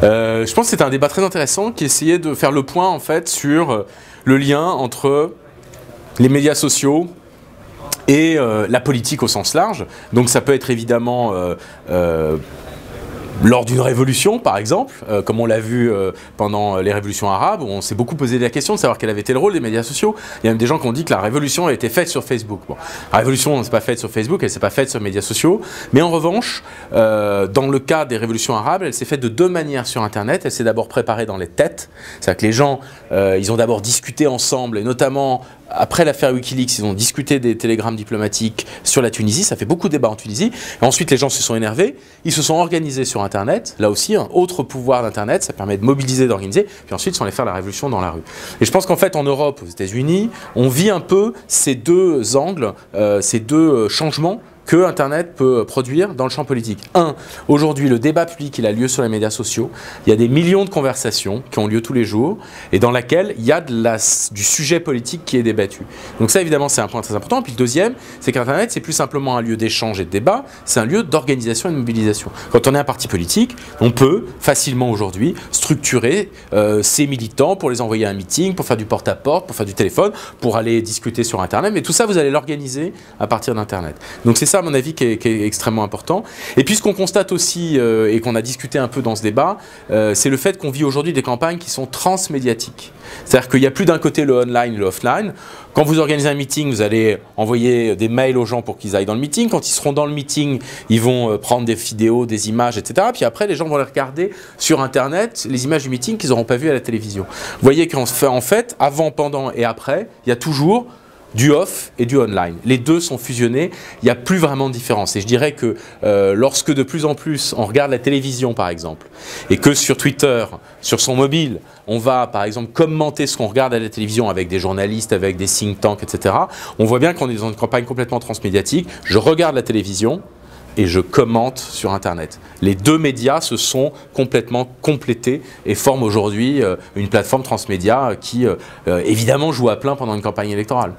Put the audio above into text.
Je pense que c'était un débat très intéressant qui essayait de faire le point en fait sur le lien entre les médias sociaux et la politique au sens large. Donc ça peut être évidemment lors d'une révolution, par exemple, comme on l'a vu pendant les révolutions arabes, où on s'est beaucoup posé la question de savoir quel avait été le rôle des médias sociaux. Il y a même des gens qui ont dit que la révolution a été faite sur Facebook. Bon, la révolution ne s'est pas faite sur Facebook, elle ne s'est pas faite sur les médias sociaux. Mais en revanche, dans le cas des révolutions arabes, elle s'est faite de deux manières sur Internet. Elle s'est d'abord préparée dans les têtes. C'est-à-dire que les gens, ils ont d'abord discuté ensemble, et notamment après l'affaire Wikileaks, ils ont discuté des télégrammes diplomatiques sur la Tunisie. Ça fait beaucoup de débats en Tunisie. Et ensuite, les gens se sont énervés. Ils se sont organisés sur Internet. Là aussi, un autre pouvoir d'Internet. Ça permet de mobiliser, d'organiser. Puis ensuite, ils sont allés faire la révolution dans la rue. Et je pense qu'en fait, en Europe, aux États-Unis, on vit un peu ces deux angles, ces deux changements que Internet peut produire dans le champ politique. Aujourd'hui, le débat public, il a lieu sur les médias sociaux. Il y a des millions de conversations qui ont lieu tous les jours et dans laquelle il y a du sujet politique qui est débattu. Donc ça, évidemment, c'est un point très important. Puis le deuxième, c'est qu'Internet, c'est plus simplement un lieu d'échange et de débat, c'est un lieu d'organisation et de mobilisation. Quand on est un parti politique, on peut facilement aujourd'hui structurer ses militants pour les envoyer à un meeting, pour faire du porte-à-porte, pour faire du téléphone, pour aller discuter sur Internet. Mais tout ça, vous allez l'organiser à partir d'Internet. Donc c'est ça, à mon avis, qui est extrêmement important. Et puis ce qu'on constate aussi, et qu'on a discuté un peu dans ce débat, c'est le fait qu'on vit aujourd'hui des campagnes qui sont transmédiatiques. C'est-à-dire qu'il n'y a plus d'un côté le online et le offline. Quand vous organisez un meeting, vous allez envoyer des mails aux gens pour qu'ils aillent dans le meeting. Quand ils seront dans le meeting, ils vont prendre des vidéos, des images, etc. Puis après, les gens vont les regarder sur Internet, les images du meeting qu'ils n'auront pas vues à la télévision. Vous voyez qu'en fait, avant, pendant et après, il y a toujours du off et du online. Les deux sont fusionnés, il n'y a plus vraiment de différence. Et je dirais que lorsque de plus en plus on regarde la télévision par exemple, et que sur Twitter, sur son mobile, on va par exemple commenter ce qu'on regarde à la télévision avec des journalistes, avec des think tanks, etc. On voit bien qu'on est dans une campagne complètement transmédiatique. Je regarde la télévision et je commente sur Internet. Les deux médias se sont complètement complétés et forment aujourd'hui une plateforme transmédia qui évidemment joue à plein pendant une campagne électorale.